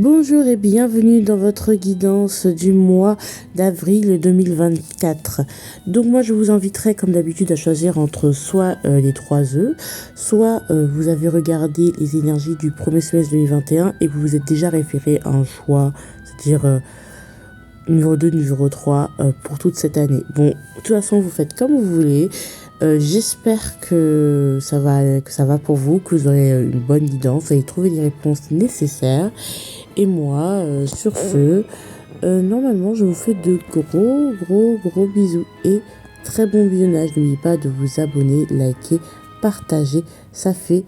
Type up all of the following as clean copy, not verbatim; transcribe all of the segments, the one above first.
Bonjour et bienvenue dans votre guidance du mois d'avril 2024. Donc moi je vous inviterai comme d'habitude à choisir entre soit les 3 œufs, soit vous avez regardé les énergies du premier semestre 2021 et vous vous êtes déjà référé à un choix, c'est-à-dire numéro 2, numéro 3 pour toute cette année. Bon, de toute façon vous faites comme vous voulez. J'espère que ça va pour vous, que vous aurez une bonne guidance, vous allez trouver les réponses nécessaires. Et moi, sur ce, normalement, je vous fais de gros bisous et très bon visionnage. N'oubliez pas de vous abonner, liker, partager. Ça fait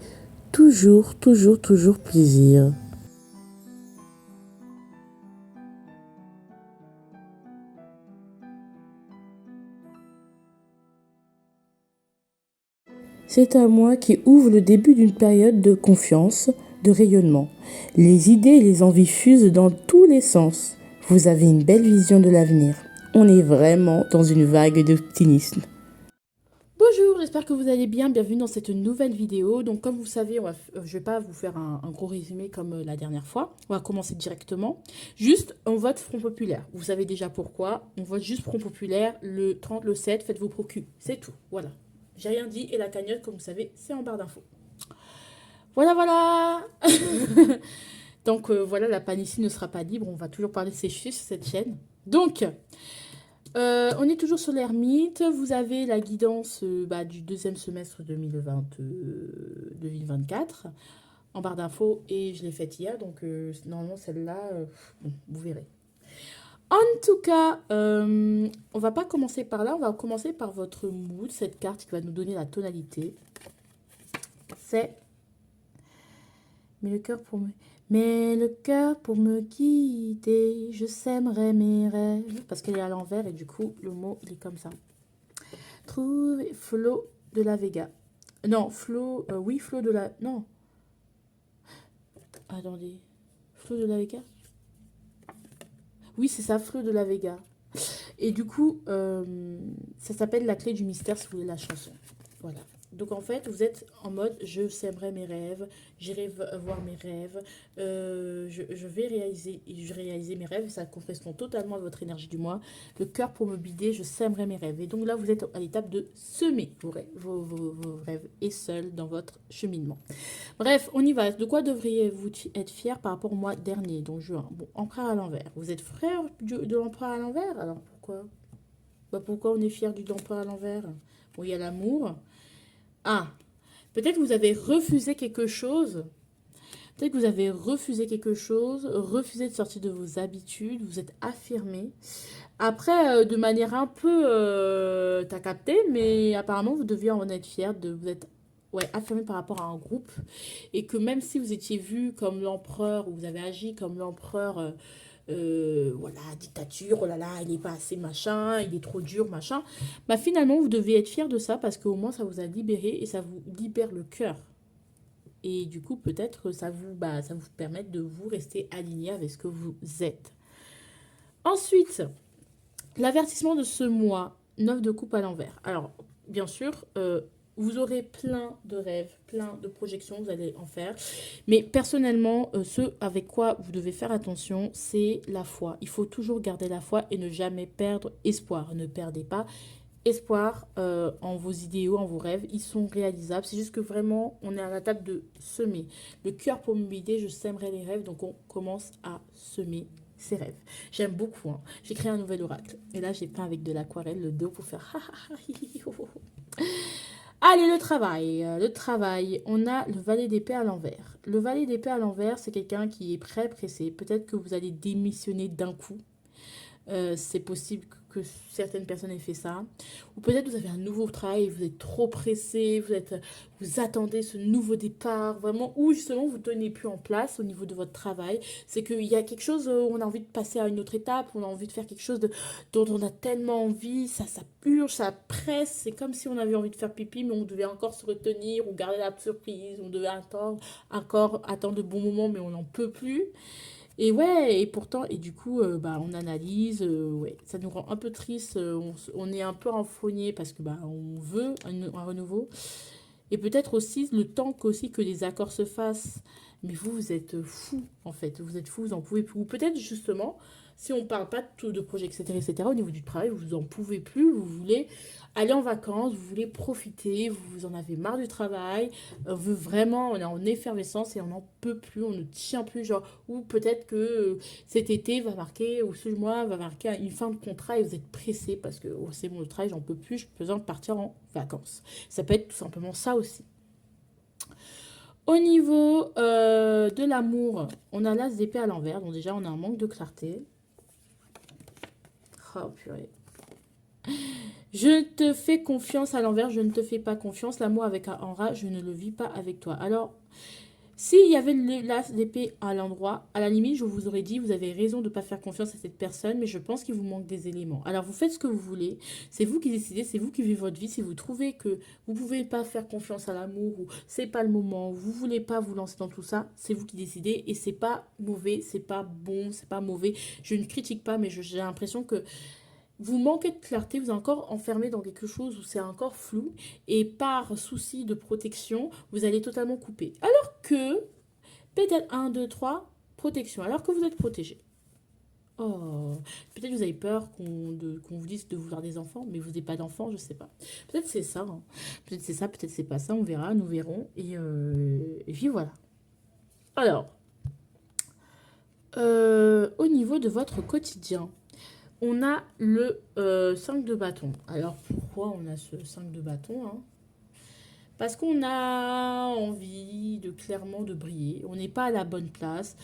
toujours plaisir. C'est un mois qui ouvre le début d'une période de confiance, de rayonnement. Les idées et les envies fusent dans tous les sens. Vous avez une belle vision de l'avenir. On est vraiment dans une vague d'optimisme. Bonjour, j'espère que vous allez bien. Bienvenue dans cette nouvelle vidéo. Donc comme vous savez, je vais pas vous faire un gros résumé comme la dernière fois. On va commencer directement. Juste, on vote Front Populaire. Vous savez déjà pourquoi. On vote juste Front Populaire. Le 30, le 7, faites vos procus. C'est tout. Voilà. J'ai rien dit. Et la cagnotte, comme vous savez, c'est en barre d'infos. Voilà. Donc voilà, la panne ici ne sera pas libre. On va toujours parler de ces chiffres sur cette chaîne. Donc... on est toujours sur l'ermite. Vous avez la guidance du deuxième semestre 2024 en barre d'infos et je l'ai faite hier. Donc normalement celle-là, bon, vous verrez. En tout cas, on va pas commencer par là. On va commencer par votre mood, cette carte qui va nous donner la tonalité. C'est... Mais le cœur pour me guider, je sèmerai mes rêves. Parce qu'elle est à l'envers et du coup, le mot, il est comme ça. Trouver Flo de la Vega. Non, Flo... oui, Flo de la... Non. Attendez. Flo de la Vega. Oui, c'est ça, Flo de la Vega. Et du coup, ça s'appelle La clé du mystère, si vous voulez la chanson. Voilà. Donc en fait, vous êtes en mode je sèmerai mes rêves, j'irai voir mes rêves, je vais réaliser mes rêves, ça correspond totalement à votre énergie du mois. Le cœur pour me bider, je sèmerai mes rêves. Et donc là, vous êtes à l'étape de semer vos rêves et seul dans votre cheminement. Bref, on y va. De quoi devriez-vous être fier par rapport au mois dernier, donc juin? Bon, empereur à l'envers. Vous êtes frère de l'empereur à l'envers? Alors pourquoi? Pourquoi on est fier du l'empereur à l'envers? Bon, il y a l'amour. Ah, peut-être vous avez refusé quelque chose. Peut-être que vous avez refusé quelque chose, refusé de sortir de vos habitudes, vous êtes affirmé. Après, de manière un peu... t'as capté, mais apparemment, vous deviez en être fier de vous être affirmé par rapport à un groupe. Et que même si vous étiez vu comme l'empereur, ou vous avez agi comme l'empereur... voilà, dictature, oh là là, il est pas assez machin, il est trop dur, machin. Bah finalement, vous devez être fier de ça parce qu'au moins ça vous a libéré et ça vous libère le cœur. Et du coup, peut-être ça vous permet de vous rester aligné avec ce que vous êtes. Ensuite, l'avertissement de ce mois, 9 de coupe à l'envers. Alors, bien sûr, vous aurez plein de rêves, plein de projections, vous allez en faire. Mais personnellement, ce avec quoi vous devez faire attention, c'est la foi. Il faut toujours garder la foi et ne jamais perdre espoir. Ne perdez pas espoir en vos idéaux, en vos rêves. Ils sont réalisables. C'est juste que vraiment, on est à la table de semer. Le cœur pour me guider, je sèmerai les rêves. Donc, on commence à semer ses rêves. J'aime beaucoup. Hein. J'ai créé un nouvel oracle. Et là, j'ai peint avec de l'aquarelle le dos pour faire... Allez, le travail. Le travail, on a le valet d'épée à l'envers. Le valet d'épée à l'envers, c'est quelqu'un qui est pressé. Peut-être que vous allez démissionner d'un coup. C'est possible que certaines personnes aient fait ça. Ou peut-être vous avez un nouveau travail, vous êtes trop pressé, vous attendez ce nouveau départ, vraiment, ou justement vous ne tenez plus en place au niveau de votre travail. C'est qu'il y a quelque chose, on a envie de passer à une autre étape, on a envie de faire quelque chose dont on a tellement envie, ça purge, ça presse. C'est comme si on avait envie de faire pipi, mais on devait encore se retenir ou garder la surprise, on devait encore attendre de bons moments, mais on n'en peut plus. Et ouais, et pourtant, et du coup, on analyse, ouais, ça nous rend un peu triste, on est un peu renfrogné parce que on veut un renouveau. Et peut-être aussi le temps qu'aussi que les accords se fassent. Mais vous êtes fou, en fait. Vous êtes fou, vous en pouvez plus. Ou peut-être, justement, si on ne parle pas de tout de projet, etc., au niveau du travail, vous en pouvez plus, vous voulez aller en vacances, vous voulez profiter, vous en avez marre du travail, vraiment, on est en effervescence et on n'en peut plus, on ne tient plus, genre, ou peut-être que cet été va marquer, ou ce mois va marquer une fin de contrat et vous êtes pressé parce que oh, c'est bon, le travail, j'en peux plus, j'ai besoin de partir en vacances. Ça peut être tout simplement ça aussi. Au niveau de l'amour, on a l'as d'épée à l'envers, donc déjà on a un manque de clarté. Oh purée. Je te fais confiance à l'envers, je ne te fais pas confiance. L'amour avec un en rat, je ne le vis pas avec toi. Alors, s'il y avait l'as d'épée à l'endroit, à la limite, je vous aurais dit, vous avez raison de ne pas faire confiance à cette personne, mais je pense qu'il vous manque des éléments. Alors, vous faites ce que vous voulez, c'est vous qui décidez, c'est vous qui vivez votre vie. Si vous trouvez que vous ne pouvez pas faire confiance à l'amour, ou c'est pas le moment, ou vous ne voulez pas vous lancer dans tout ça, c'est vous qui décidez, et c'est pas mauvais, c'est pas bon, c'est pas mauvais. Je ne critique pas, mais j'ai l'impression que vous manquez de clarté, vous êtes encore enfermé dans quelque chose où c'est encore flou et par souci de protection, vous allez totalement couper. Alors que, peut-être 1, 2, 3, protection, alors que vous êtes protégé. Oh, peut-être vous avez peur qu'on vous dise de vouloir des enfants, mais vous n'avez pas d'enfants, je sais pas. Peut-être c'est ça, hein. Peut-être c'est ça, peut-être c'est pas ça, on verra, nous verrons. Et puis voilà. Alors, au niveau de votre quotidien, on a le 5 de bâton. Alors pourquoi on a ce 5 de bâton, hein? Parce qu'on a envie de clairement de briller. On n'est pas à la bonne place.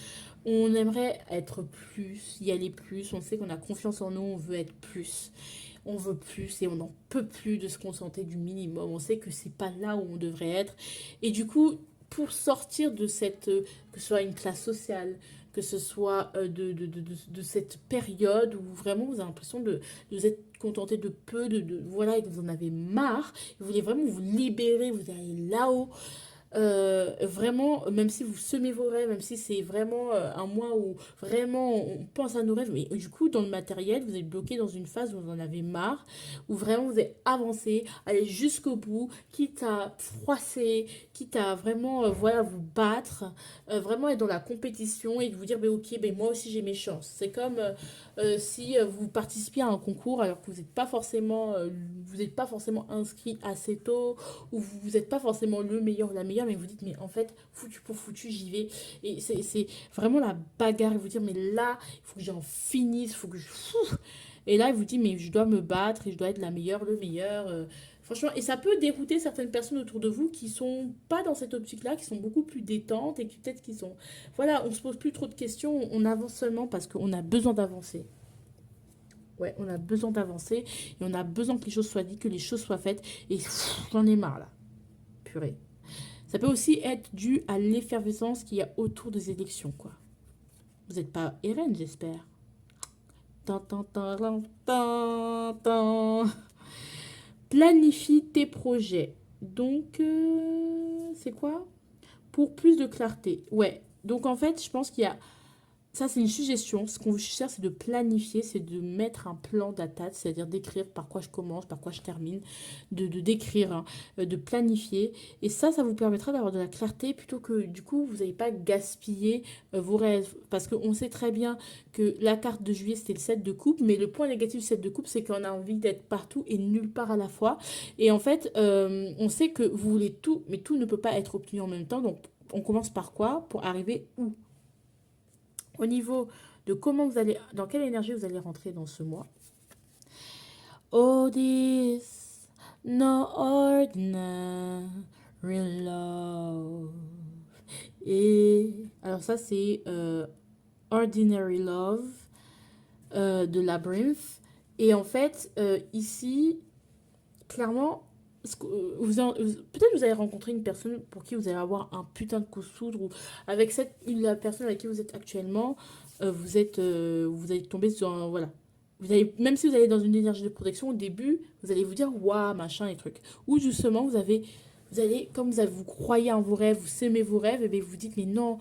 On aimerait être plus, y aller plus. On sait qu'on a confiance en nous, on veut être plus. On veut plus et on n'en peut plus de se contenter du minimum. On sait que c'est pas là où on devrait être. Et du coup, pour sortir de cette, que ce soit une classe sociale, que ce soit de cette période où vraiment vous avez l'impression de vous être contenté de peu, voilà, et que vous en avez marre, vous voulez vraiment vous libérer, vous allez là-haut. Vraiment, même si vous semez vos rêves, même si c'est vraiment un mois où vraiment on pense à nos rêves, mais du coup, dans le matériel, vous êtes bloqué dans une phase où vous en avez marre, où vraiment vous êtes avancé, aller jusqu'au bout, quitte à froisser, quitte à vraiment voilà, vous battre, vraiment être dans la compétition et de vous dire, ben, ok, ben, moi aussi j'ai mes chances. C'est comme si vous participiez à un concours alors que vous n'êtes pas forcément inscrit assez tôt, ou vous n'êtes pas forcément le meilleur ou la meilleure, mais vous dites, mais en fait, foutu pour foutu, j'y vais. Et c'est vraiment la bagarre, et vous dire, mais là, il faut que j'en finisse, il faut que je... Et là, il vous dit, mais je dois me battre et je dois être la meilleure, le meilleur. Franchement, et ça peut dérouter certaines personnes autour de vous qui sont pas dans cette optique-là, qui sont beaucoup plus détentes et qui peut-être qui sont... Voilà, on se pose plus trop de questions, on avance seulement parce qu'on a besoin d'avancer. Ouais, on a besoin d'avancer et on a besoin que les choses soient dites, que les choses soient faites. Et j'en ai marre là. Purée. Ça peut aussi être dû à l'effervescence qu'il y a autour des élections, quoi. Vous n'êtes pas RN, j'espère. Tan, tan, tan, tan, tan, tan. Planifie tes projets. Donc, c'est quoi? Pour plus de clarté. Ouais. Donc, en fait, je pense qu'il y a... Ça, c'est une suggestion. Ce qu'on cherche, c'est de planifier, c'est de mettre un plan d'attaque, c'est-à-dire d'écrire par quoi je commence, par quoi je termine, d'écrire, hein, de planifier. Et ça vous permettra d'avoir de la clarté plutôt que, du coup, vous n'allez pas gaspiller vos rêves. Parce qu'on sait très bien que la carte de juillet, c'était le 7 de coupe, mais le point négatif du 7 de coupe, c'est qu'on a envie d'être partout et nulle part à la fois. Et en fait, on sait que vous voulez tout, mais tout ne peut pas être obtenu en même temps. Donc, on commence par quoi pour arriver où? Au niveau de comment vous allez, dans quelle énergie vous allez rentrer dans ce mois. Oh, this, no ordinary love. Et alors ça c'est Ordinary Love de Labyrinth. Et en fait, ici, clairement, peut-être vous allez rencontrer une personne pour qui vous allez avoir un putain de coup de foudre, ou avec la personne avec qui vous êtes actuellement, vous allez tomber sur un, voilà. Même si vous allez dans une énergie de protection, au début, vous allez vous dire, waouh, machin, et trucs. Ou justement, vous allez, comme vous croyez en vos rêves, vous aimez vos rêves, et bien vous dites, mais non,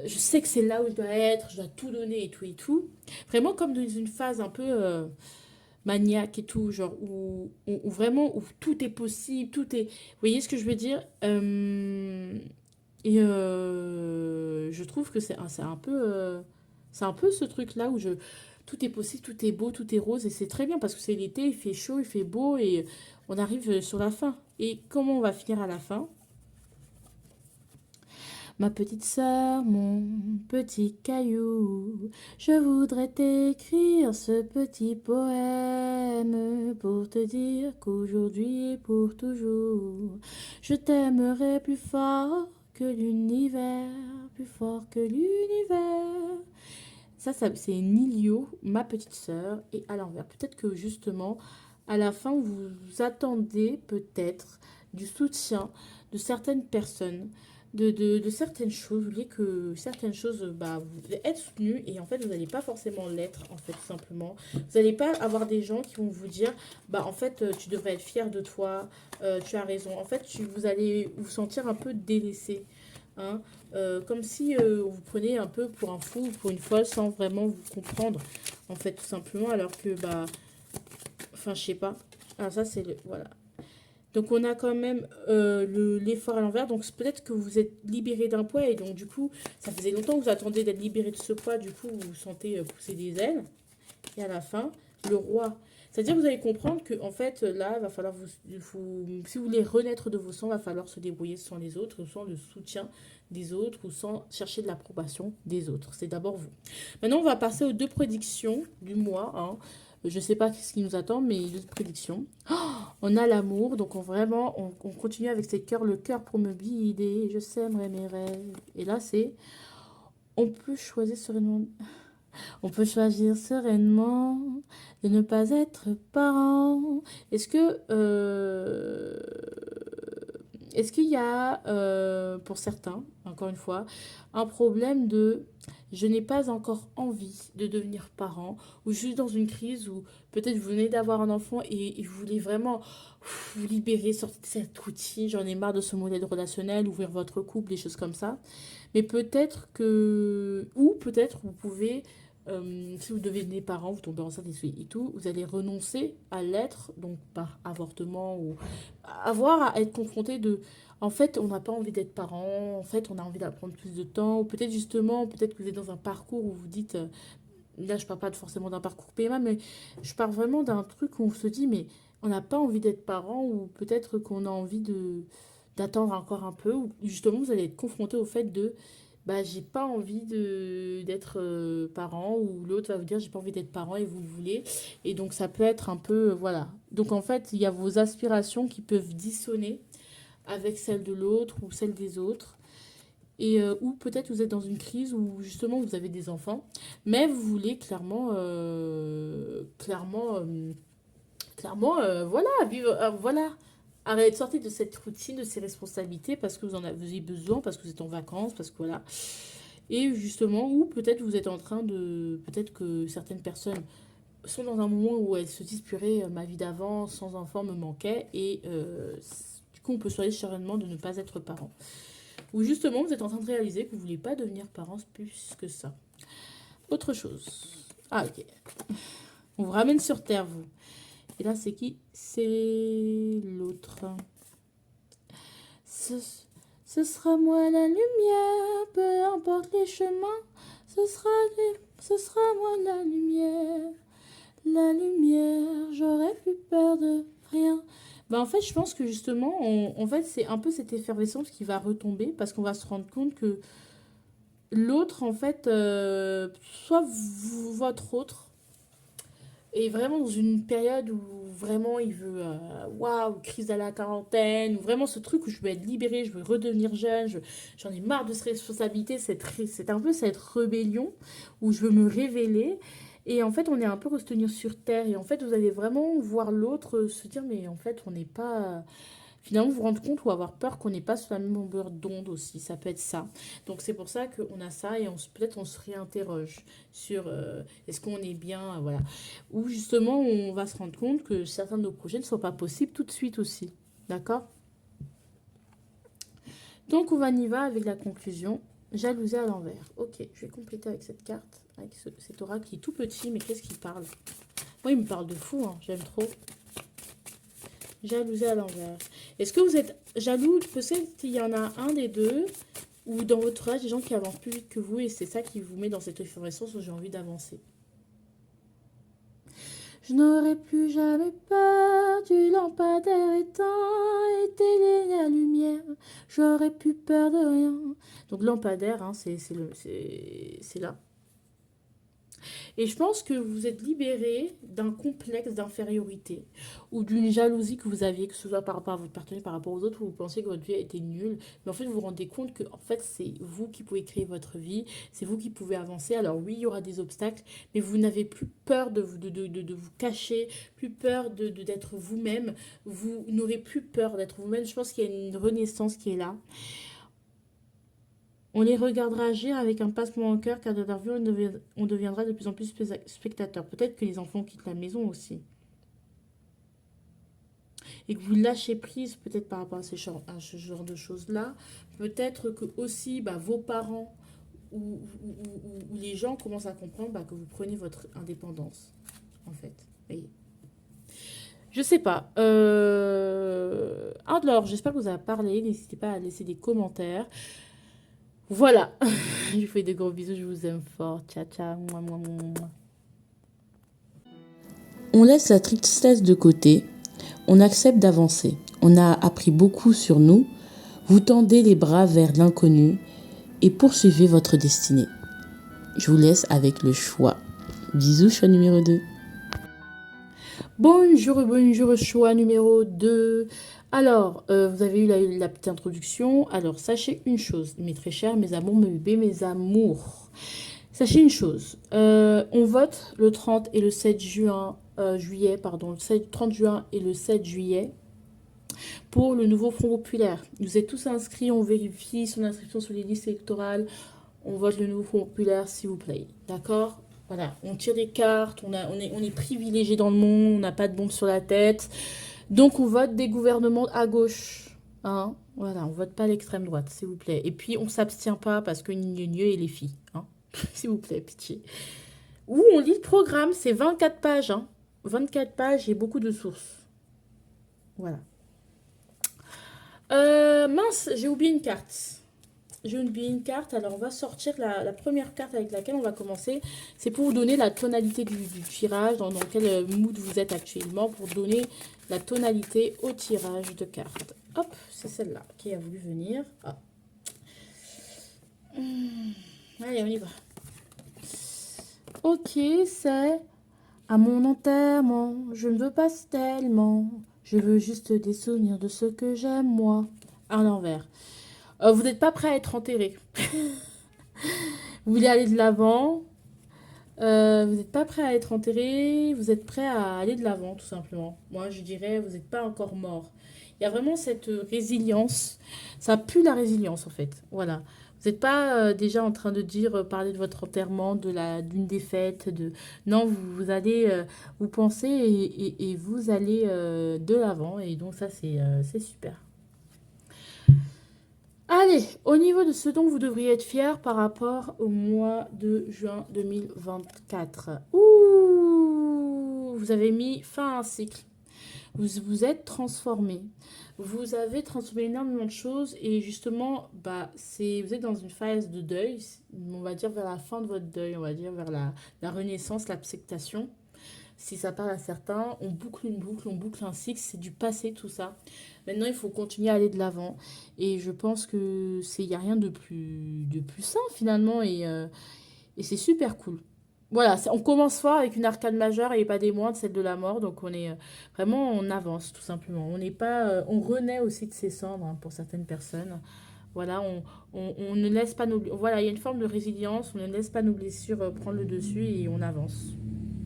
je sais que c'est là où je dois être, je dois tout donner et tout et tout. Vraiment comme dans une phase un peu maniaque et tout, genre où vraiment où tout est possible, tout est... Vous voyez ce que je veux dire? Je trouve que c'est un peu ce truc-là où tout est possible, tout est beau, tout est rose et c'est très bien parce que c'est l'été, il fait chaud, il fait beau et on arrive sur la fin. Et comment on va finir à la fin? Ma petite sœur, mon petit caillou, je voudrais t'écrire ce petit poème pour te dire qu'aujourd'hui et pour toujours, je t'aimerai plus fort que l'univers, plus fort que l'univers. Ça c'est Nilio, ma petite sœur, et à l'envers. Peut-être que justement, à la fin, vous attendez peut-être du soutien de certaines personnes, de certaines choses. Vous voulez que certaines choses, bah, vous voulez être soutenu et en fait, vous n'allez pas forcément l'être, en fait, tout simplement. Vous n'allez pas avoir des gens qui vont vous dire, bah, en fait, tu devrais être fier de toi, tu as raison. En fait, vous allez vous sentir un peu délaissé. Hein, comme si on vous prenait un peu pour un fou ou pour une folle sans vraiment vous comprendre, en fait, tout simplement, alors que, bah, enfin, je sais pas. Alors ça, c'est le... Voilà. Donc, on a quand même l'effort à l'envers. Donc, c'est peut-être que vous êtes libéré d'un poids et donc, du coup, ça faisait longtemps que vous attendez d'être libéré de ce poids. Du coup, vous vous sentez pousser des ailes. Et à la fin, le roi. C'est-à-dire que vous allez comprendre que en fait, là, il va falloir si vous voulez renaître de vos sangs, il va falloir se débrouiller sans les autres, sans le soutien des autres ou sans chercher de l'approbation des autres. C'est d'abord vous. Maintenant, on va passer aux deux prédictions du mois. Hein. Je ne sais pas ce qui nous attend, mais les deux prédictions. Oh, on a l'amour, donc on continue avec ces cœurs, le cœur pour me guider, je sèmerai mes rêves. Et là, c'est, on peut choisir sereinement. On peut choisir sereinement de ne pas être parent. Est-ce que est-ce qu'il y a pour certains, encore une fois, un problème de je n'ai pas encore envie de devenir parent ou je suis dans une crise où peut-être vous venez d'avoir un enfant et vous voulez vraiment vous libérer, sortir de cette routine, j'en ai marre de ce modèle relationnel, ouvrir votre couple, des choses comme ça. Mais peut-être que, ou peut-être vous pouvez si vous devenez parent, vous tombez enceinte et tout, vous allez renoncer à l'être, donc par avortement ou avoir à être confronté de... En fait, on n'a pas envie d'être parent, en fait, on a envie d'apprendre plus de temps, ou peut-être justement, peut-être que vous êtes dans un parcours où vous dites, là je parle pas forcément d'un parcours PMA, mais je parle vraiment d'un truc où on se dit, mais on n'a pas envie d'être parent, ou peut-être qu'on a envie de d'attendre encore un peu, ou justement vous allez être confronté au fait de bah j'ai pas envie de d'être parent ou l'autre va vous dire j'ai pas envie d'être parent et vous le voulez et donc ça peut être un peu voilà donc en fait il y a vos aspirations qui peuvent dissonner avec celles de l'autre ou celles des autres et ou peut-être vous êtes dans une crise où justement vous avez des enfants mais vous voulez voilà vivre voilà arrêtez de sortir de cette routine de ces responsabilités parce que vous vous avez besoin parce que vous êtes en vacances parce que voilà. Et justement, ou peut-être vous êtes en train de... Peut-être que certaines personnes sont dans un moment où elles se disent, purée, ma vie d'avant, sans enfant, me manquait. Et du coup, on peut choisir sereinement de ne pas être parent. Ou justement, vous êtes en train de réaliser que vous ne voulez pas devenir parent plus que ça. Autre chose. Ah, ok. On vous ramène sur Terre, vous. Et là, c'est qui? C'est l'autre. Ce, ce sera moi la lumière, peu importe les chemins. Ce sera moi la lumière. La lumière, j'aurais plus peur de rien. Bah en fait, je pense que justement, en fait, c'est un peu cette effervescence qui va retomber parce qu'on va se rendre compte que l'autre, en fait, soit votre autre, est vraiment dans une période où vraiment il veut, waouh, crise à la quarantaine, ou vraiment ce truc où je veux être libérée, je veux redevenir jeune, j'en ai marre de cette responsabilité, c'est un peu cette rébellion où je veux me révéler. Et en fait, on est un peu retenir sur terre. Et en fait, vous allez vraiment voir l'autre se dire, mais en fait, on n'est pas. Finalement, vous vous rendre compte ou avoir peur qu'on n'est pas sur la même longueur d'onde aussi. Ça peut être ça. Donc, c'est pour ça qu'on a ça et peut-être on se réinterroge sur est-ce qu'on est bien, voilà. Ou justement, on va se rendre compte que certains de nos projets ne sont pas possibles tout de suite aussi. D'accord? Donc, on y va avec la conclusion. Jalousie à l'envers. Ok, je vais compléter avec cette carte. Avec cet oracle qui est tout petit, mais qu'est-ce qu'il parle? Moi, il me parle de fou, hein, j'aime trop. Jalousie à l'envers. Est-ce que vous êtes jaloux? Peut-être qu'il y en a un des deux, ou dans votre âge, des gens qui avancent plus vite que vous, et c'est ça qui vous met dans cette effervescence où j'ai envie d'avancer. Je n'aurais plus jamais peur du lampadaire éteint, éteindre la lumière. J'aurais plus peur de rien. Donc lampadaire, hein, c'est là. Et je pense que vous êtes libéré d'un complexe d'infériorité ou d'une jalousie que vous aviez, que ce soit par rapport à votre partenaire, par rapport aux autres, où vous pensiez que votre vie était nulle. Mais en fait, vous vous rendez compte que en fait, c'est vous qui pouvez créer votre vie, c'est vous qui pouvez avancer. Alors oui, il y aura des obstacles, mais vous n'avez plus peur de vous cacher, plus peur d'être vous-même. Vous n'aurez plus peur d'être vous-même. Je pense qu'il y a une renaissance qui est là. On les regardera agir avec un passement au cœur, car de leur vue, on deviendra de plus en plus spectateurs. Peut-être que les enfants quittent la maison aussi. Et que vous lâchez prise, peut-être par rapport à ce genre de choses-là. Peut-être que aussi vos parents ou les gens commencent à comprendre que vous prenez votre indépendance, en fait. Voyez. Je sais pas. Alors, j'espère que vous avez parlé. N'hésitez pas à laisser des commentaires. Voilà. Je vous fais de gros bisous. Je vous aime fort. Ciao, ciao. Mouah, mouah, mouah. On laisse la tristesse de côté. On accepte d'avancer. On a appris beaucoup sur nous. Vous tendez les bras vers l'inconnu et poursuivez votre destinée. Je vous laisse avec le choix. Bisous, choix numéro 2. Bonjour, bonjour, choix numéro 2. Alors, vous avez eu la petite introduction. Alors, sachez une chose, mes très chers, mes amours, mes bébés, mes amours. Sachez une chose, on vote le 30 et le 7 juillet, pardon, le 30 juin et le 7 juillet pour le nouveau Front populaire. Vous êtes tous inscrits, on vérifie son inscription sur les listes électorales, on vote le nouveau Front populaire, s'il vous plaît. D'accord? Voilà, on tire des cartes, on est privilégié dans le monde, on n'a pas de bombe sur la tête. Donc, on vote des gouvernements à gauche. Hein? Voilà, on vote pas l'extrême droite, s'il vous plaît. Et puis, on s'abstient pas parce que mieux et les filles. Hein? S'il vous plaît, pitié. Ou on lit le programme, c'est 24 pages. Hein? 24 pages et beaucoup de sources. Voilà. Mince, j'ai oublié une carte. J'ai oublié une carte, alors on va sortir la première carte avec laquelle on va commencer. C'est pour vous donner la tonalité du tirage, dans quel mood vous êtes actuellement, pour donner la tonalité au tirage de cartes. Hop, c'est celle-là qui a voulu venir. Ah. Allez, on y va. Ok, c'est à mon enterrement, je ne veux pas tellement, je veux juste des souvenirs de ce que j'aime moi. À l'envers. Vous n'êtes pas prêt à être enterré. Vous voulez aller de l'avant. Vous n'êtes pas prêt à être enterré. Vous êtes prêt à aller de l'avant, tout simplement. Moi, je dirais, vous n'êtes pas encore mort. Il y a vraiment cette résilience. Ça pue la résilience, en fait. Voilà. Vous n'êtes pas déjà en train de parler de votre enterrement, d'une défaite. Non, vous allez, vous pensez et vous allez de l'avant. Et donc, ça, c'est super. Allez, au niveau de ce dont vous devriez être fier par rapport au mois de juin 2024. Ouh, vous avez mis fin à un cycle. Vous vous êtes transformé. Vous avez transformé énormément de choses et justement, vous êtes dans une phase de deuil, on va dire vers la fin de votre deuil, on va dire vers la renaissance, l'acceptation. Si ça parle à certains, on boucle un cycle, c'est du passé tout ça. Maintenant, il faut continuer à aller de l'avant. Et je pense que il n'y a rien de plus sain finalement et c'est super cool. Voilà, on commence fort avec une arcane majeure et pas des moindres, celle de la mort. Donc on est vraiment, on avance tout simplement. On n'est pas, on renaît aussi de ses cendres hein, pour certaines personnes. Voilà, on ne laisse pas nos, voilà, il y a une forme de résilience. On ne laisse pas nos blessures prendre le dessus et on avance.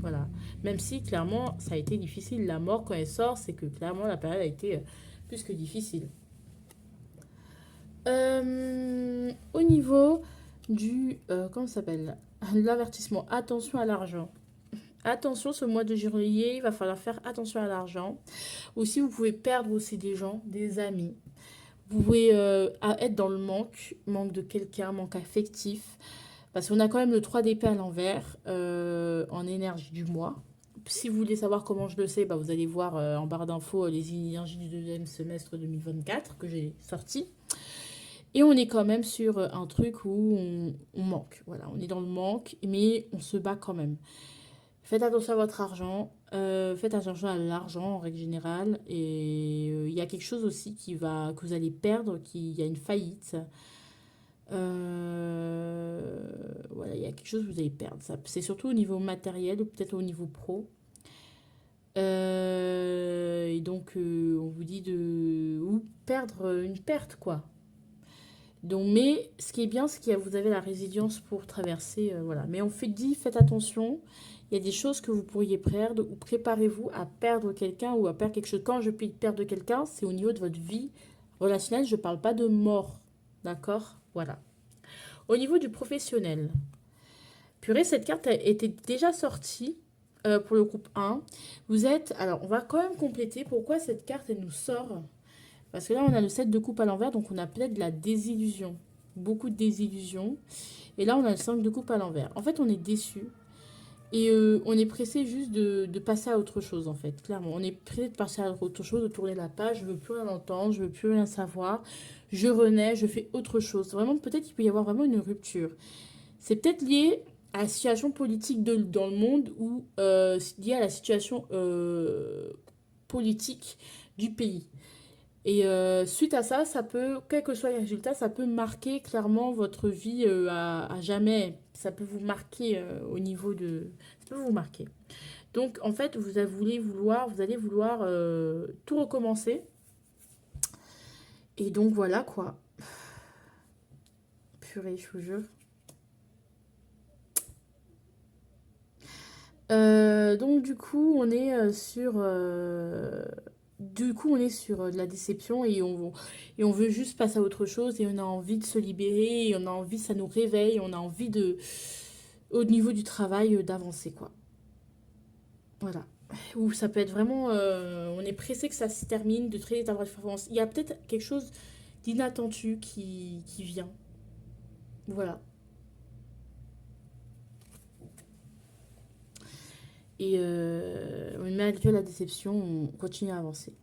Voilà. Même si, clairement, ça a été difficile. La mort, quand elle sort, c'est que, clairement, la période a été plus que difficile. Au niveau du... comment ça s'appelle? L'avertissement. Attention à l'argent. Attention, ce mois de juillet, il va falloir faire attention à l'argent. Aussi, vous pouvez perdre aussi des gens, des amis. Vous pouvez être dans le manque de quelqu'un, manque affectif. Parce qu'on a quand même le 3 d'épée à l'envers en énergie du mois. Si vous voulez savoir comment je le sais, bah, vous allez voir en barre d'infos les énergies du deuxième semestre 2024 que j'ai sorti. Et on est quand même sur un truc où on manque. Voilà, on est dans le manque, mais on se bat quand même. Faites attention à votre argent, faites attention à l'argent en règle générale. Et il y a quelque chose aussi que vous allez perdre, il y a une faillite. Voilà, il y a quelque chose que vous allez perdre. C'est surtout au niveau matériel ou peut-être au niveau pro. Et donc, on vous dit de ou perdre une perte, quoi. Donc, mais ce qui est bien, c'est que vous avez la résilience pour traverser. Voilà. Mais faites attention. Il y a des choses que vous pourriez perdre ou préparez-vous à perdre quelqu'un ou à perdre quelque chose. Quand je peux perdre quelqu'un, c'est au niveau de votre vie relationnelle. Je ne parle pas de mort. D'accord? Voilà. Au niveau du professionnel, purée, cette carte était déjà sortie pour le groupe 1. Vous êtes... Alors, on va quand même compléter pourquoi cette carte, elle nous sort. Parce que là, on a le 7 de coupe à l'envers, donc on a peut-être de la désillusion. Beaucoup de désillusion. Et là, on a le 5 de coupe à l'envers. En fait, on est déçu. Et on est pressé juste de passer à autre chose, en fait. Clairement, on est pressé de passer à autre chose, de tourner la page. Je veux plus rien entendre, je veux plus rien savoir. Je renais, je fais autre chose. Vraiment, peut-être qu'il peut y avoir vraiment une rupture. C'est peut-être lié à la situation politique dans le monde ou lié à la situation politique du pays. Et suite à ça, ça peut, quel que soit les résultats, ça peut marquer clairement votre vie à jamais. Ça peut vous marquer au niveau de... Ça peut vous marquer. Donc, en fait, vous allez vouloir tout recommencer. Et donc, voilà, quoi. Purée, je vous jure. Donc, du coup, on est sur... on est sur de la déception et on veut juste passer à autre chose et on a envie de se libérer et on a envie, ça nous réveille, on a envie au niveau du travail, d'avancer, quoi. Voilà. Ou ça peut être vraiment, on est pressé que ça se termine, de traiter ta performance. Il y a peut-être quelque chose d'inattendu qui vient. Voilà. Et malgré la déception, on continue à avancer.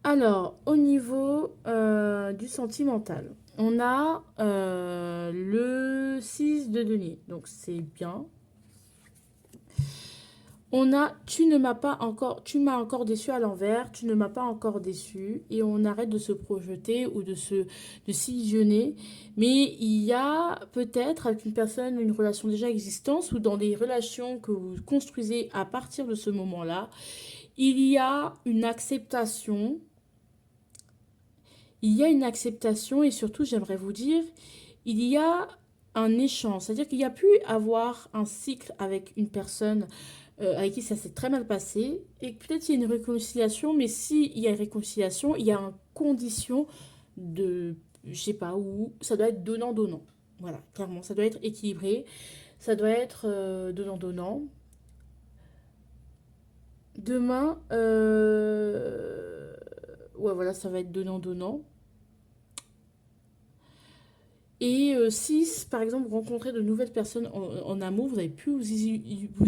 Alors, au niveau du sentimental, on a le 6 de denier, donc c'est bien. On a tu m'as encore déçu à l'envers, tu ne m'as pas encore déçu, et on arrête de se projeter ou de s'illusionner. Mais il y a peut-être avec une personne une relation déjà existante ou dans des relations que vous construisez à partir de ce moment-là, il y a une acceptation. Il y a une acceptation et surtout, j'aimerais vous dire, il y a un échange. C'est-à-dire qu'il y a pu avoir un cycle avec une personne avec qui ça s'est très mal passé et peut-être il y a une réconciliation, mais s'il y a une réconciliation, il y a une condition de, je sais pas où, ça doit être donnant-donnant. Voilà, clairement, ça doit être équilibré, ça doit être donnant-donnant. Demain, ouais, voilà, ça va être donnant-donnant. Et si, par exemple, vous rencontrez de nouvelles personnes en amour, vous avez pu vous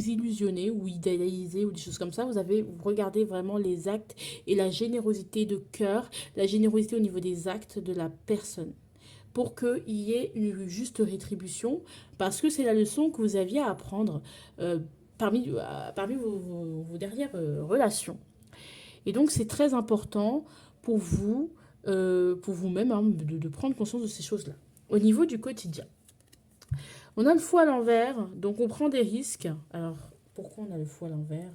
illusionner ou idéaliser ou des choses comme ça, vous regardez vraiment les actes et la générosité de cœur, la générosité au niveau des actes de la personne pour qu'il y ait une juste rétribution, parce que c'est la leçon que vous aviez à apprendre parmi vos dernières relations. Et donc, c'est très important pour vous, pour vous-même, hein, de prendre conscience de ces choses-là. Au niveau du quotidien, on a le fou à l'envers, donc on prend des risques. Alors, pourquoi on a le fou à l'envers?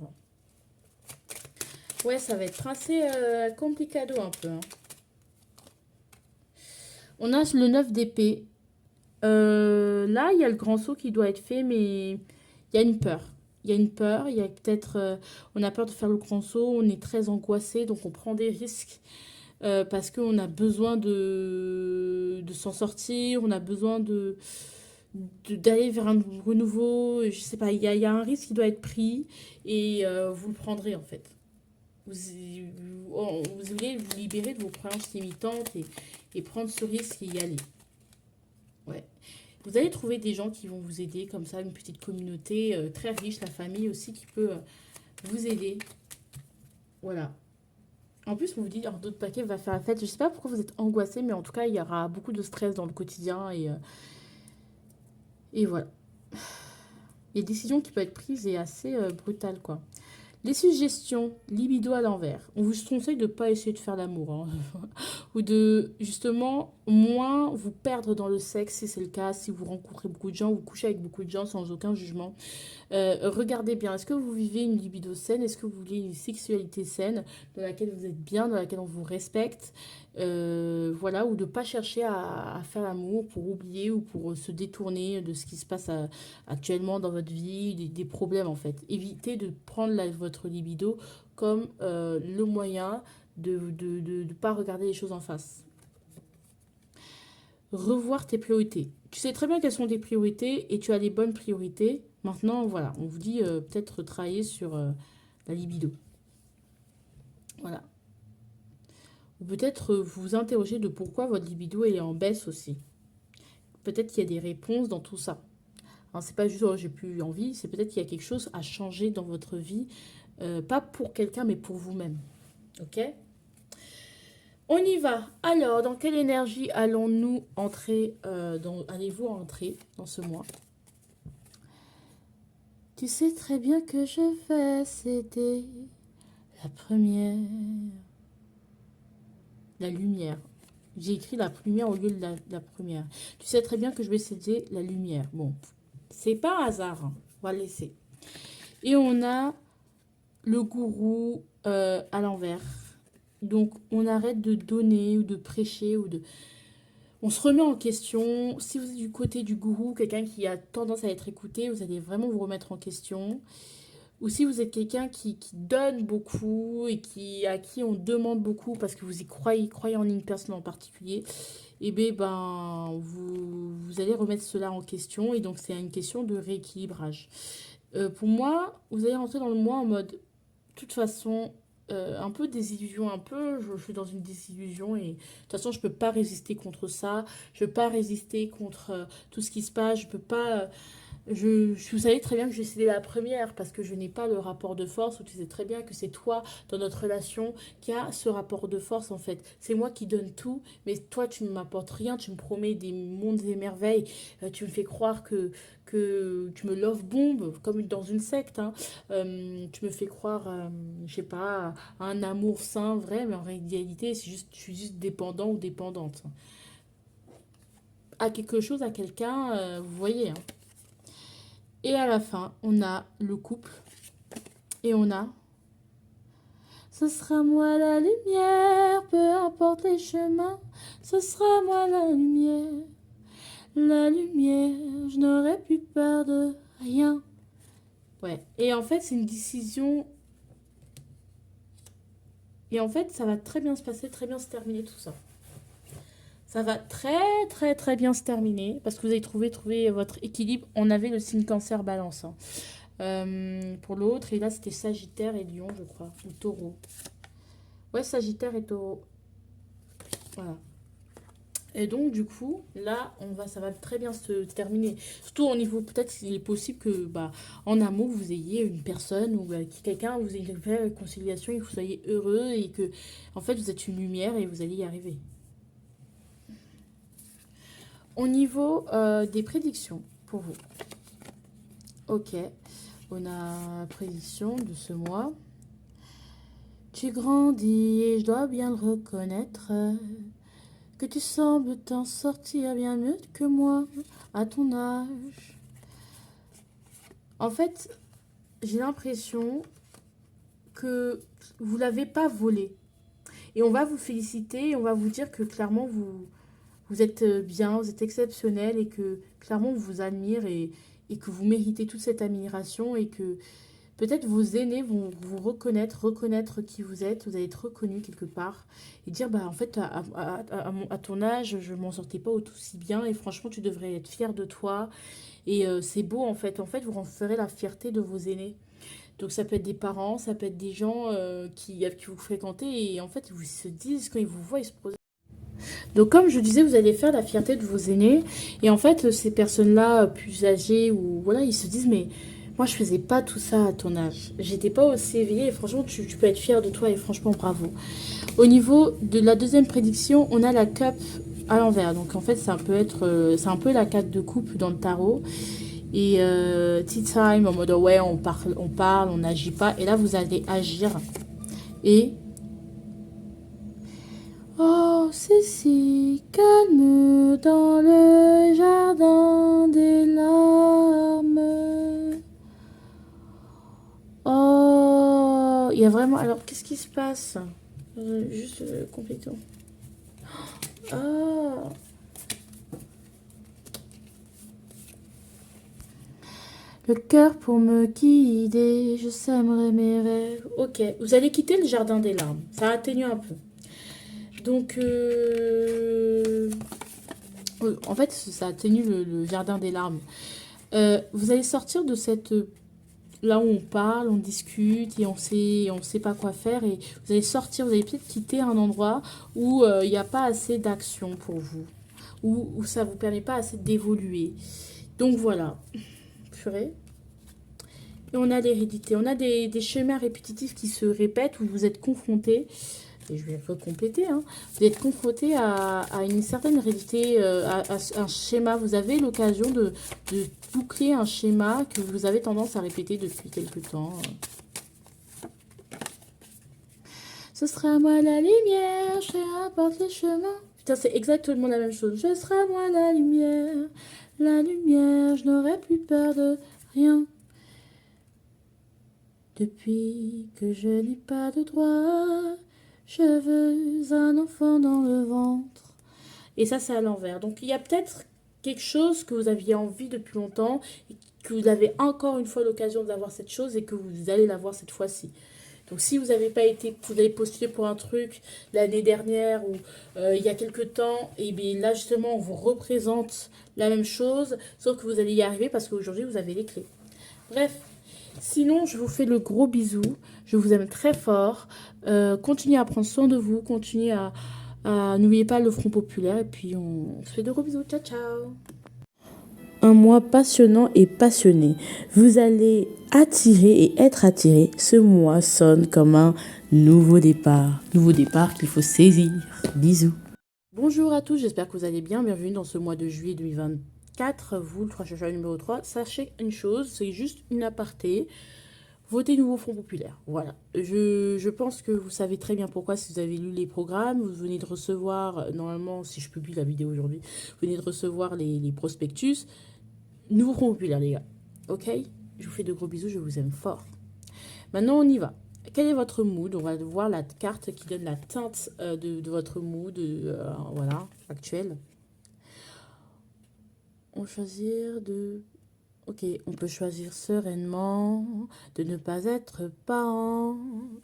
Ouais, ça va être assez complicado un peu, hein. On a le 9 d'épée. Là, il y a le grand saut qui doit être fait, mais il y a une peur. Il y a une peur, il y a peut-être... on a peur de faire le grand saut, on est très angoissé, donc on prend des risques. Parce qu'on a besoin de s'en sortir, on a besoin d'aller vers un renouveau, je sais pas, il y a un risque qui doit être pris et vous le prendrez en fait. Vous voulez vous libérer de vos croyances limitantes et prendre ce risque et y aller. Ouais. Vous allez trouver des gens qui vont vous aider, comme ça, une petite communauté très riche, la famille aussi qui peut vous aider. Voilà. En plus, on vous dit, alors d'autres paquets va faire la fête. Je sais pas pourquoi vous êtes angoissé, mais en tout cas, il y aura beaucoup de stress dans le quotidien. Et voilà. Il y a des décisions qui peuvent être prises et assez brutales, quoi. Les suggestions, libido à l'envers. On vous conseille de ne pas essayer de faire l'amour. Hein. Ou de, justement, moins vous perdre dans le sexe, si c'est le cas, si vous rencontrez beaucoup de gens, vous couchez avec beaucoup de gens sans aucun jugement. Regardez bien, est-ce que vous vivez une libido saine? Est-ce que vous voulez une sexualité saine dans laquelle vous êtes bien, dans laquelle on vous respecte? Voilà, ou de ne pas chercher à faire l'amour pour oublier ou pour se détourner de ce qui se passe actuellement dans votre vie, des problèmes en fait. Évitez de prendre votre libido comme le moyen de ne pas regarder les choses en face. Revoir tes priorités. Tu sais très bien quelles sont tes priorités et tu as les bonnes priorités. Maintenant, voilà, on vous dit peut-être travailler sur la libido. Voilà. Ou peut-être vous interroger de pourquoi votre libido est en baisse aussi. Peut-être qu'il y a des réponses dans tout ça. Alors, c'est pas juste oh, j'ai plus envie, c'est peut-être qu'il y a quelque chose à changer dans votre vie. Pas pour quelqu'un, mais pour vous-même. Ok? On y va. Alors, dans quelle énergie allons-nous entrer allez-vous entrer dans ce mois? Tu sais très bien que je vais céder la première. La lumière. J'ai écrit la lumière au lieu de la première. Tu sais très bien que je vais céder la lumière. Bon, c'est pas un hasard. Hein. On va laisser. Et on a le gourou à l'envers. Donc, on arrête de donner ou de prêcher ou de... On se remet en question. Si vous êtes du côté du gourou, quelqu'un qui a tendance à être écouté, vous allez vraiment vous remettre en question. Ou si vous êtes quelqu'un qui donne beaucoup et à qui on demande beaucoup parce que vous y croyez en une personne en particulier, et bien vous allez remettre cela en question. Et donc, c'est une question de rééquilibrage. Pour moi, vous allez rentrer dans le mois en mode, de toute façon, un peu désillusion, je suis dans une désillusion et de toute façon, je peux pas résister contre ça, je peux pas résister contre tout ce qui se passe, je peux pas... vous savez très bien que j'ai cédé la première parce que je n'ai pas le rapport de force. Ou tu sais très bien que c'est toi, dans notre relation, qui a ce rapport de force en fait. C'est moi qui donne tout, mais toi tu ne m'apportes rien. Tu me promets des mondes et merveilles. Tu me fais croire que tu me love bomb comme dans une secte. Hein. Tu me fais croire, je sais pas, à un amour sain, vrai, mais en réalité, je suis juste dépendant ou dépendante. À quelque chose, à quelqu'un, vous voyez. Hein. Et à la fin, on a le couple. Et on a... Ce sera moi la lumière, peu importe les chemins. Ce sera moi la lumière. La lumière, je n'aurai plus peur de rien. Ouais. Et en fait, c'est une décision... Et en fait, ça va très bien se passer, très bien se terminer tout ça. Ça va très très très bien se terminer parce que vous avez trouvé votre équilibre. On avait le signe cancer balance. Hein. Pour l'autre, et là c'était Sagittaire et Lion, je crois, ou Taureau. Ouais, Sagittaire et Taureau. Voilà. Et donc, du coup, là, ça va très bien se terminer. Surtout au niveau, peut-être qu'il est possible que, en amour, vous ayez une personne ou quelqu'un, vous ayez une vraie réconciliation et que vous soyez heureux et que, en fait, vous êtes une lumière et vous allez y arriver. Au niveau des prédictions, pour vous. Ok. On a prédiction de ce mois. Tu grandis et je dois bien le reconnaître. Que tu sembles t'en sortir bien mieux que moi à ton âge. En fait, j'ai l'impression que vous ne l'avez pas volé. Et on va vous féliciter et on va vous dire que clairement vous êtes bien, vous êtes exceptionnel et que clairement on vous admire et que vous méritez toute cette admiration et que peut-être vos aînés vont vous reconnaître qui vous êtes, vous allez être reconnu quelque part et dire en fait à ton âge je m'en sortais pas aussi bien et franchement tu devrais être fier de toi et c'est beau en fait vous en ferez la fierté de vos aînés. Donc ça peut être des parents, ça peut être des gens qui vous fréquentez et en fait ils se disent quand ils vous voient ils se posent Donc, comme je disais, vous allez faire la fierté de vos aînés. Et en fait, ces personnes-là, plus âgées, ou voilà, ils se disent, mais moi, je faisais pas tout ça à ton âge. J'étais pas aussi éveillée. Et franchement, tu peux être fier de toi. Et franchement, bravo. Au niveau de la deuxième prédiction, on a la cup à l'envers. Donc, en fait, c'est un peu la carte de coupe dans le tarot. Et tea time, en mode, ouais, on n'agit pas. Et là, vous allez agir. Et oh, c'est si calme dans le jardin des larmes. Oh, il y a vraiment... Alors, qu'est-ce qui se passe? Juste complétons. Ah, le cœur pour me guider, je sèmerai mes rêves. Ok, vous allez quitter le jardin des larmes. Ça atténue un peu. Donc, en fait, ça atténue le jardin des larmes. Vous allez sortir de cette là où on parle, on discute et on sait pas quoi faire et vous allez sortir, vous allez peut-être quitter un endroit où il n'y a pas assez d'action pour vous, où ça vous permet pas assez d'évoluer. Donc voilà, purée. Et on a l'hérédité, on a des schémas répétitifs qui se répètent où vous êtes confrontés. Et je vais recompléter, hein. Vous êtes confronté à une certaine hérédité, à un schéma. Vous avez l'occasion de boucler un schéma que vous avez tendance à répéter depuis quelque temps. Ce sera moi la lumière, je rapporte les chemins. Putain, c'est exactement la même chose. Je serai moi la lumière, je n'aurai plus peur de rien. Depuis que je n'ai pas de droit, je veux un enfant dans le ventre. Et ça, c'est à l'envers. Donc, il y a peut-être quelque chose que vous aviez envie depuis longtemps, et que vous avez encore une fois l'occasion d'avoir cette chose et que vous allez l'avoir cette fois-ci. Donc, si vous n'avez pas été, vous avez postulé pour un truc l'année dernière ou il y a quelques temps, et bien là, justement, on vous représente la même chose, sauf que vous allez y arriver parce qu'aujourd'hui, vous avez les clés. Bref, sinon, je vous fais le gros bisou. Je vous aime très fort. Continuez à prendre soin de vous. Continuez n'oubliez pas le Front Populaire. Et puis, on se fait de gros bisous. Ciao, ciao. Un mois passionnant et passionné. Vous allez attirer et être attiré. Ce mois sonne comme un nouveau départ. Nouveau départ qu'il faut saisir. Bisous. Bonjour à tous, j'espère que vous allez bien. Bienvenue dans ce mois de juillet 2024. Vous, le 3 chercheur numéro 3, sachez une chose, c'est juste une aparté. Votez nouveau Front Populaire. Voilà. Je pense que vous savez très bien pourquoi si vous avez lu les programmes. Vous venez de recevoir, normalement, si je publie la vidéo aujourd'hui, vous venez de recevoir les prospectus. Nouveau Front Populaire, les gars. Ok? Je vous fais de gros bisous, je vous aime fort. Maintenant, on y va. Quel est votre mood? On va voir la carte qui donne la teinte de votre mood voilà, actuel. On va choisir de... Ok, on peut choisir sereinement de ne pas être parent.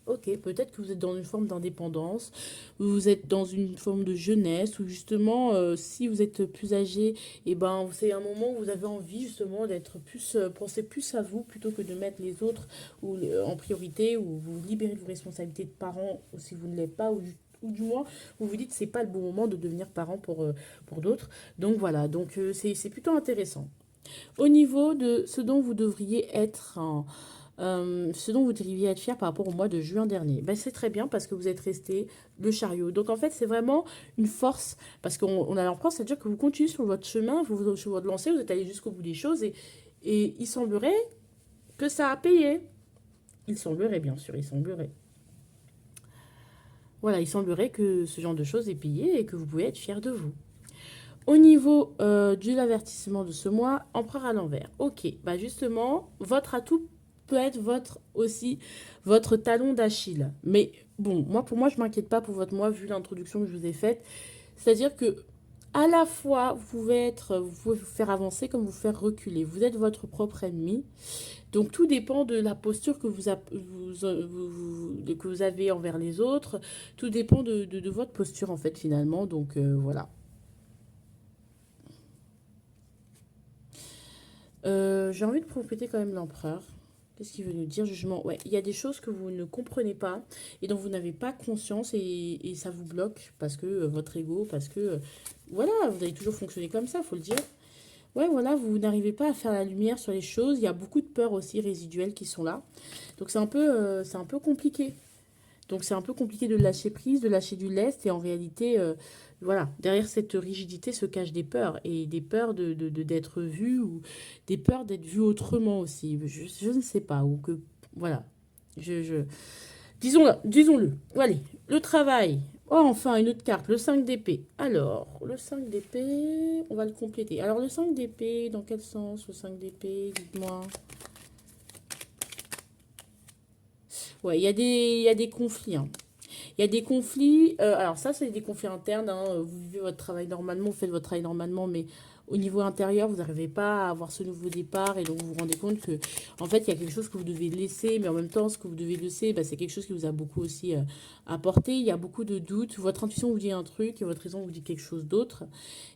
Ok, peut-être que vous êtes dans une forme d'indépendance, vous êtes dans une forme de jeunesse, ou justement, si vous êtes plus âgé, et ben, c'est un moment où vous avez envie justement d'être plus, penser plus à vous plutôt que de mettre les autres en priorité, ou vous libérer de vos responsabilités de parent, ou si vous ne l'êtes pas, ou du moins, vous vous dites que c'est pas le bon moment de devenir parent pour d'autres. Donc voilà, donc c'est plutôt intéressant. Au niveau de ce dont vous devriez être ce dont vous devriez être fier par rapport au mois de juin dernier, ben, c'est très bien parce que vous êtes resté le chariot. Donc en fait, c'est vraiment une force parce qu'on a l'impression, c'est-à-dire que vous continuez sur votre chemin, sur votre lancée, vous êtes allé jusqu'au bout des choses et il semblerait que ça a payé. Il semblerait, bien sûr, il semblerait. Voilà, il semblerait que ce genre de choses est payé et que vous pouvez être fier de vous. Au niveau de l'avertissement de ce mois, empereur à l'envers. Ok, bah justement, votre atout peut être aussi votre talon d'Achille. Mais bon, pour moi, je m'inquiète pas pour votre mois vu l'introduction que je vous ai faite. C'est-à-dire que à la fois, vous pouvez vous faire avancer comme vous faire reculer. Vous êtes votre propre ennemi. Donc tout dépend de la posture que que vous avez envers les autres. Tout dépend de votre posture en fait finalement. Donc voilà. J'ai envie de compléter quand même l'empereur. Qu'est-ce qu'il veut nous dire, jugement? Ouais, il y a des choses que vous ne comprenez pas et dont vous n'avez pas conscience et ça vous bloque parce que votre ego, parce que voilà, vous avez toujours fonctionné comme ça, faut le dire. Ouais, voilà, vous n'arrivez pas à faire la lumière sur les choses. Il y a beaucoup de peurs aussi résiduelles qui sont là. Donc c'est un peu compliqué. Donc c'est un peu compliqué de lâcher prise, de lâcher du lest. Et en réalité, voilà, derrière cette rigidité se cachent des peurs. Et des peurs d'être vu ou des peurs d'être vu autrement aussi. Je ne sais pas. Ou que, voilà. Je... disons-le. Allez, le travail. Oh, enfin, une autre carte, le 5 d'épée. Alors, le 5 d'épée, on va le compléter. Alors, le 5 d'épée, dans quel sens le 5 d'épée? Dites-moi. Ouais, il y a des conflits, hein. Il y a des conflits, alors ça, c'est des conflits internes, hein. Vous vivez votre travail normalement, vous faites votre travail normalement, mais au niveau intérieur, vous n'arrivez pas à avoir ce nouveau départ et donc vous vous rendez compte que, en fait, il y a quelque chose que vous devez laisser, mais en même temps, ce que vous devez laisser, bah, c'est quelque chose qui vous a beaucoup aussi apporté. Il y a beaucoup de doutes. Votre intuition vous dit un truc et votre raison vous dit quelque chose d'autre.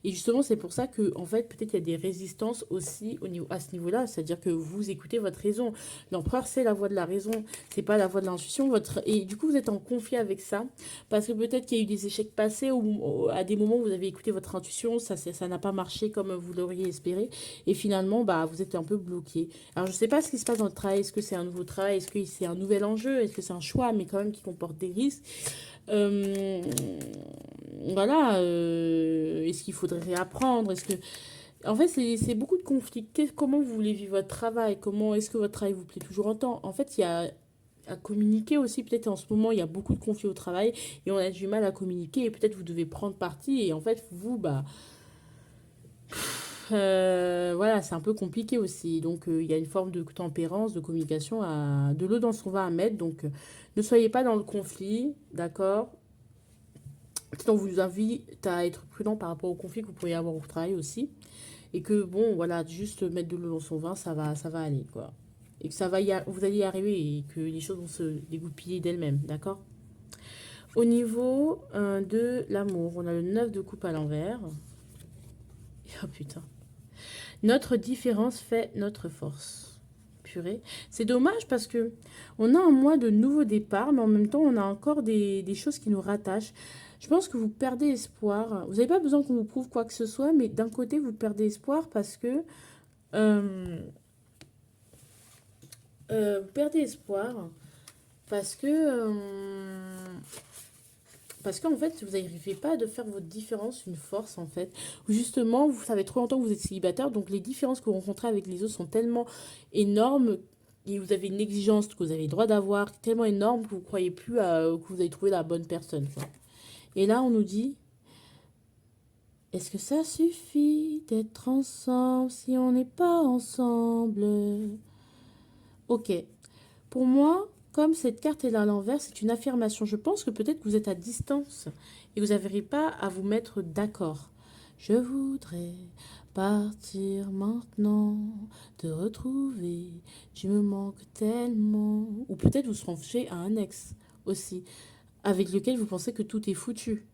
Et justement, c'est pour ça que, en fait, peut-être il y a des résistances aussi au niveau, à ce niveau-là, c'est-à-dire que vous écoutez votre raison. L'empereur, c'est la voix de la raison, c'est pas la voix de l'intuition. Et du coup, vous êtes en conflit avec ça, parce que peut-être qu'il y a eu des échecs passés où, à des moments, où vous avez écouté votre intuition, ça n'a pas marché comme vous l'auriez espéré, et finalement, bah, vous êtes un peu bloqué. Alors, je sais pas ce qui se passe dans le travail. Est-ce que c'est un nouveau travail? Est-ce que c'est un nouvel enjeu? Est-ce que c'est un choix, mais quand même qui comporte des risques? Euh, voilà. Est-ce qu'il faudrait réapprendre? Est-ce que en fait, c'est beaucoup de conflits. Comment vous voulez vivre votre travail? Comment est-ce que votre travail vous plaît toujours autant? En fait, il y a à communiquer aussi. Peut-être en ce moment, il y a beaucoup de conflits au travail et on a du mal à communiquer. Et peut-être vous devez prendre parti. Et en fait, vous, bah, voilà, c'est un peu compliqué aussi. Donc, il y a une forme de tempérance, de communication, de l'eau dans son vin à mettre. Donc, ne soyez pas dans le conflit, d'accord? Peut-être on vous invite à être prudent par rapport au conflit que vous pourriez avoir au travail aussi. Et que bon, voilà, juste mettre de l'eau dans son vin, ça va aller, quoi. Et que vous allez y arriver et que les choses vont se dégoupiller d'elles-mêmes, d'accord? Au niveau de l'amour, on a le 9 de coupe à l'envers. Oh putain. Notre différence fait notre force. Purée. C'est dommage parce que on a un mois de nouveau départ, mais en même temps, on a encore des choses qui nous rattachent. Je pense que vous perdez espoir. Vous n'avez pas besoin qu'on vous prouve quoi que ce soit, mais d'un côté, vous perdez espoir parce que euh, vous perdez espoir parce qu'en fait, vous n'arrivez pas à faire votre différence une force, en fait. Ou justement, vous savez trop longtemps que vous êtes célibataire, donc les différences que vous rencontrez avec les autres sont tellement énormes et vous avez une exigence que vous avez le droit d'avoir tellement énorme que vous ne croyez plus que vous avez trouvé la bonne personne, quoi. Et là, on nous dit, est-ce que ça suffit d'être ensemble si on n'est pas ensemble? Ok. Pour moi, comme cette carte est là à l'envers, c'est une affirmation. Je pense que peut-être que vous êtes à distance et vous n'arriverez pas à vous mettre d'accord. Je voudrais partir maintenant, te retrouver, tu me manques tellement. Ou peut-être vous serez fiché à un ex aussi, avec lequel vous pensez que tout est foutu.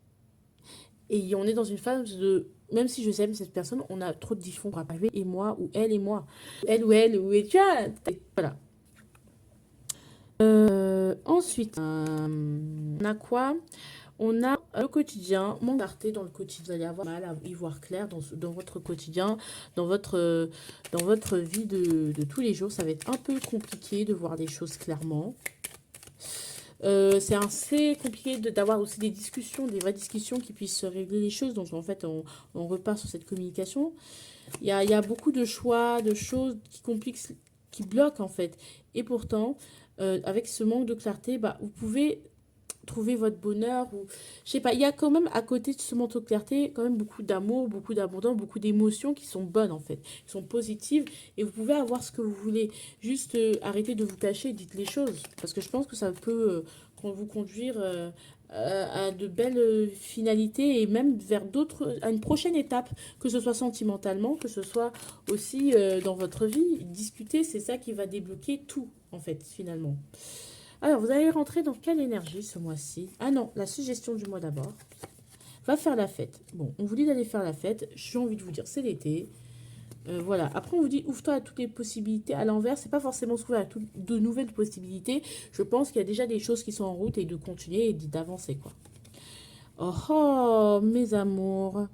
Et on est dans une phase de, même si je aime cette personne, on a trop de différends pour arriver, et moi, ou elle et moi. Elle, ou et tu vois, voilà. Ensuite, on a quoi? On a le quotidien, mon clarté dans le quotidien. Vous allez avoir mal à y voir clair dans votre quotidien, dans votre vie de tous les jours. Ça va être un peu compliqué de voir les choses clairement. C'est assez compliqué d'avoir aussi des discussions, des vraies discussions qui puissent régler les choses. Donc en fait, on repart sur cette communication. Il y a beaucoup de choix, de choses qui compliquent, qui bloquent en fait. Et pourtant, avec ce manque de clarté, bah, vous pouvez trouver votre bonheur. Ou, je sais pas, il y a quand même à côté de ce manque de clarté, quand même beaucoup d'amour, beaucoup d'abondance, beaucoup d'émotions qui sont bonnes en fait, qui sont positives. Et vous pouvez avoir ce que vous voulez. Juste arrêtez de vous cacher et dites les choses. Parce que je pense que ça peut vous conduire à de belles finalités et même vers d'autres, à une prochaine étape, que ce soit sentimentalement, que ce soit aussi dans votre vie. Discuter, c'est ça qui va débloquer tout, en fait, finalement. Alors, vous allez rentrer dans quelle énergie ce mois-ci? Ah non, la suggestion du mois d'abord. Va faire la fête. Bon, on vous dit d'aller faire la fête. J'ai envie de vous dire, c'est l'été. Voilà. Après, on vous dit, ouvre-toi à toutes les possibilités. À l'envers, c'est pas forcément s'ouvrir à de nouvelles possibilités. Je pense qu'il y a déjà des choses qui sont en route et de continuer et d'avancer, quoi. Oh, oh, mes amours.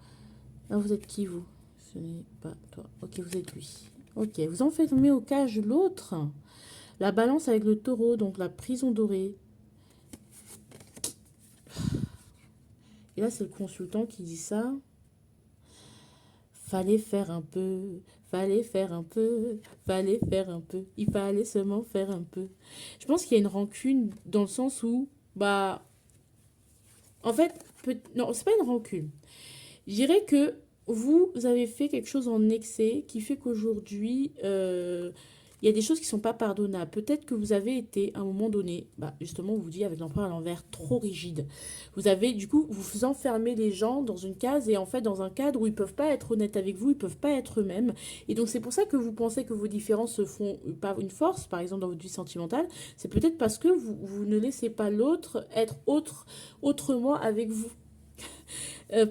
Ah, vous êtes qui, vous? Ce n'est pas toi. Ok, vous êtes lui. Ok, vous enfermez au cage l'autre. La balance avec le taureau, donc la prison dorée. Et là, c'est le consultant qui dit ça. Fallait faire un peu, fallait faire un peu, fallait faire un peu. Il fallait seulement faire un peu. Je pense qu'il y a une rancune dans le sens où, bah, en fait, non, c'est pas une rancune. Je dirais que vous avez fait quelque chose en excès qui fait qu'aujourd'hui, il y a des choses qui ne sont pas pardonnables. Peut-être que vous avez été, à un moment donné, bah, justement, on vous dit avec l'empereur à l'envers, trop rigide. Vous avez, du coup, vous enfermez les gens dans une case et en fait dans un cadre où ils ne peuvent pas être honnêtes avec vous, ils ne peuvent pas être eux-mêmes. Et donc, c'est pour ça que vous pensez que vos différences se font pas une force, par exemple dans votre vie sentimentale. C'est peut-être parce que vous ne laissez pas l'autre être autrement avec vous.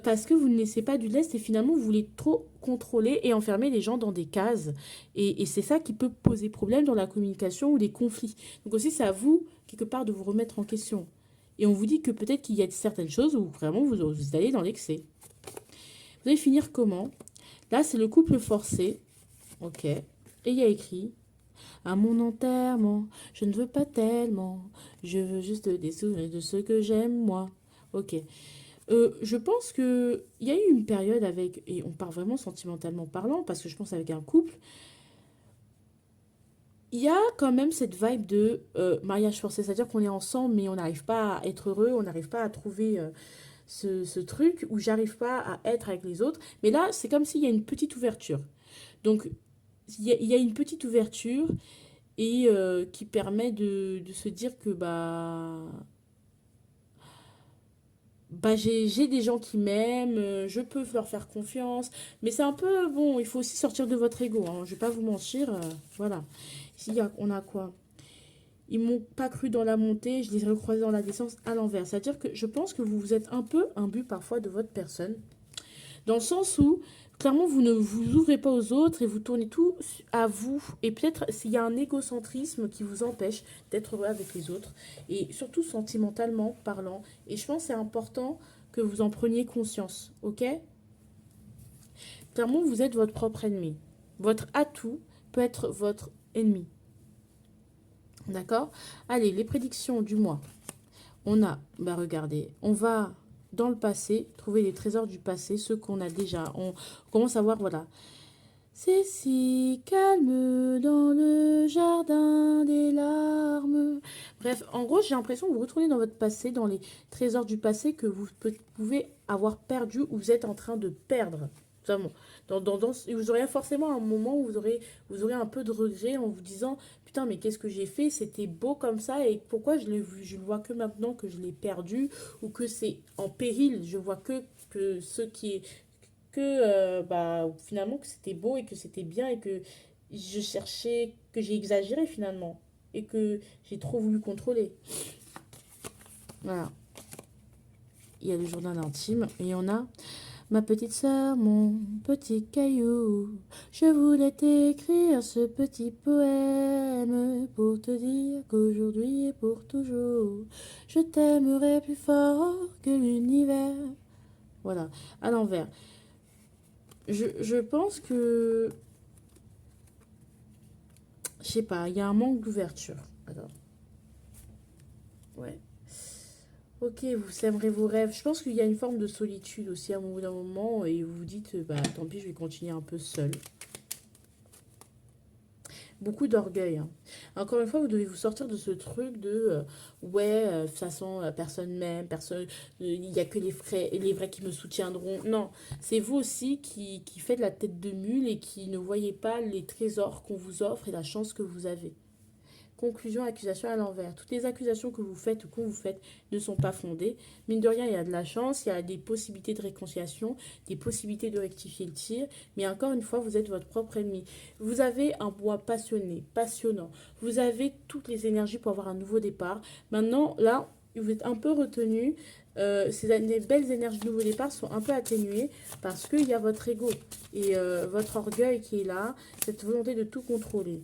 Parce que vous ne laissez pas du lest et finalement vous voulez trop contrôler et enfermer les gens dans des cases. Et c'est ça qui peut poser problème dans la communication ou les conflits. Donc aussi c'est à vous, quelque part, de vous remettre en question. Et on vous dit que peut-être qu'il y a certaines choses où vraiment vous allez dans l'excès. Vous allez finir comment? Là c'est le couple forcé. Ok. Et il y a écrit: à mon enterrement, je ne veux pas tellement. Je veux juste des souvenirs de ceux que j'aime, moi. Ok. Je pense qu'il y a eu une période avec, et on part vraiment sentimentalement parlant, parce que je pense avec un couple, il y a quand même cette vibe de mariage forcé, c'est-à-dire qu'on est ensemble, mais on n'arrive pas à être heureux, on n'arrive pas à trouver ce truc où j'arrive pas à être avec les autres. Mais là, c'est comme s'il y a une petite ouverture. Donc, il y a une petite ouverture et qui permet de se dire que j'ai des gens qui m'aiment, je peux leur faire confiance, mais c'est un peu, bon, il faut aussi sortir de votre ego, hein, je vais pas vous mentir, voilà. Ici, on a quoi? Ils m'ont pas cru dans la montée, je les ai recroisés dans la descente à l'envers. C'est-à-dire que je pense que vous êtes un peu imbu parfois de votre personne, dans le sens où, clairement, vous ne vous ouvrez pas aux autres et vous tournez tout à vous. Et peut-être s'il y a un égocentrisme qui vous empêche d'être heureux avec les autres, et surtout sentimentalement parlant. Et je pense que c'est important que vous en preniez conscience, ok? Clairement, vous êtes votre propre ennemi. Votre atout peut être votre ennemi. D'accord? Allez, les prédictions du mois. On a, regardez, on va dans le passé, trouver les trésors du passé, ceux qu'on a déjà. On commence à voir, voilà. C'est si calme dans le jardin des larmes. Bref, en gros, j'ai l'impression que vous retournez dans votre passé, dans les trésors du passé que vous pouvez avoir perdu ou vous êtes en train de perdre. Vraiment. Vous aurez forcément un moment où vous aurez un peu de regret en vous disant: putain, mais qu'est-ce que j'ai fait? C'était beau comme ça et pourquoi je l'ai vu? Je le vois que maintenant que je l'ai perdu ou que c'est en péril. Je vois que ce qui est finalement que c'était beau et que c'était bien et que je cherchais, que j'ai exagéré finalement et que j'ai trop voulu contrôler. Voilà. Il y a le journal intime et on a: ma petite sœur, mon petit caillou, je voulais t'écrire ce petit poème pour te dire qu'aujourd'hui et pour toujours, je t'aimerai plus fort que l'univers. Voilà, à l'envers. Je pense que, je sais pas, il y a un manque d'ouverture. Alors, ouais. Ok, vous sèmerez vos rêves. Je pense qu'il y a une forme de solitude aussi à un bout d'un moment et vous vous dites, tant pis, je vais continuer un peu seul. Beaucoup d'orgueil, hein. Encore une fois, vous devez vous sortir de ce truc de ouais, de toute façon, personne m'aime, personne, il n'y a que les vrais qui me soutiendront. Non, c'est vous aussi qui faites la tête de mule et qui ne voyez pas les trésors qu'on vous offre et la chance que vous avez. Conclusion, accusation à l'envers. Toutes les accusations que vous faites ou qu'on vous faites ne sont pas fondées. Mine de rien, il y a de la chance, il y a des possibilités de réconciliation, des possibilités de rectifier le tir. Mais encore une fois, vous êtes votre propre ennemi. Vous avez un bois passionné, passionnant. Vous avez toutes les énergies pour avoir un nouveau départ. Maintenant, là, vous êtes un peu retenu. Ces belles énergies de nouveau départ sont un peu atténuées parce qu'il y a votre ego et votre orgueil qui est là, cette volonté de tout contrôler.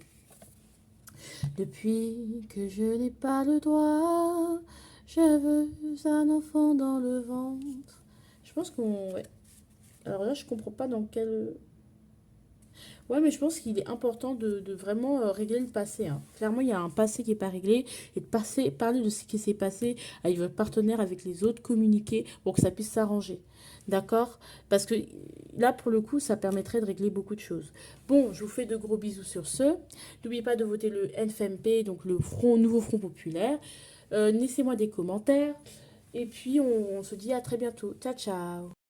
Depuis que je n'ai pas le droit, je veux un enfant dans le ventre. Je pense qu'on... Ouais. Alors là, je comprends pas dans quel... Ouais, mais je pense qu'il est important de vraiment régler le passé, hein. Clairement, il y a un passé qui n'est pas réglé. Et de parler de ce qui s'est passé avec votre partenaire, avec les autres, communiquer pour que ça puisse s'arranger. D'accord? Parce que là, pour le coup, ça permettrait de régler beaucoup de choses. Bon, je vous fais de gros bisous sur ce. N'oubliez pas de voter le NFMP, donc le nouveau Front Populaire. Laissez-moi des commentaires. Et puis, on se dit à très bientôt. Ciao, ciao!